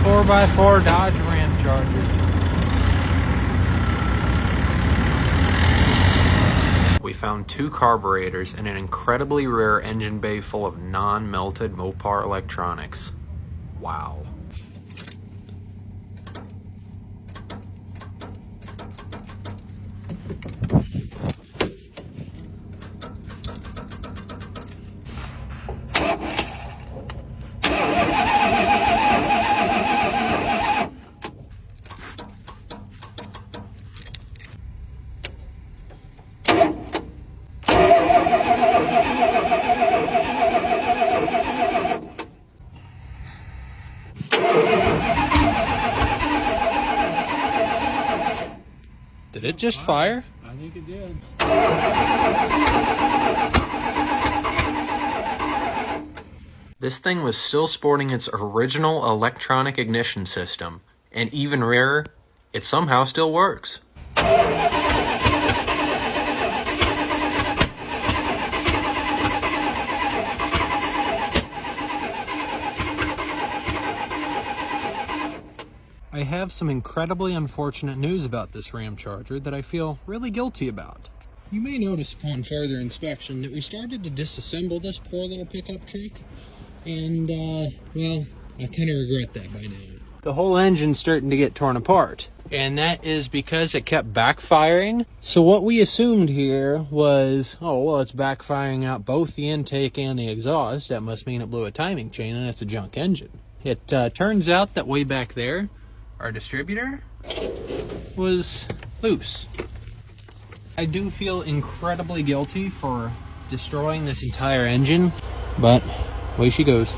4x4 Dodge Ramcharger. We found 2 carburetors in an incredibly rare engine bay full of non-melted Mopar electronics. Wow. Did it just fire? I think it did. This thing was still sporting its original electronic ignition system, and even rarer, it somehow still works. I have some incredibly unfortunate news about this Ramcharger that I feel really guilty about. You may notice upon further inspection that we started to disassemble this poor little pickup truck, and well, I kind of regret that by now. The whole engine's starting to get torn apart, and that is because it kept backfiring. So what we assumed here was, oh well, it's backfiring out both the intake and the exhaust. That must mean it blew a timing chain and it's a junk engine. It turns out that way back there, our distributor was loose. I do feel incredibly guilty for destroying this entire engine, but away she goes.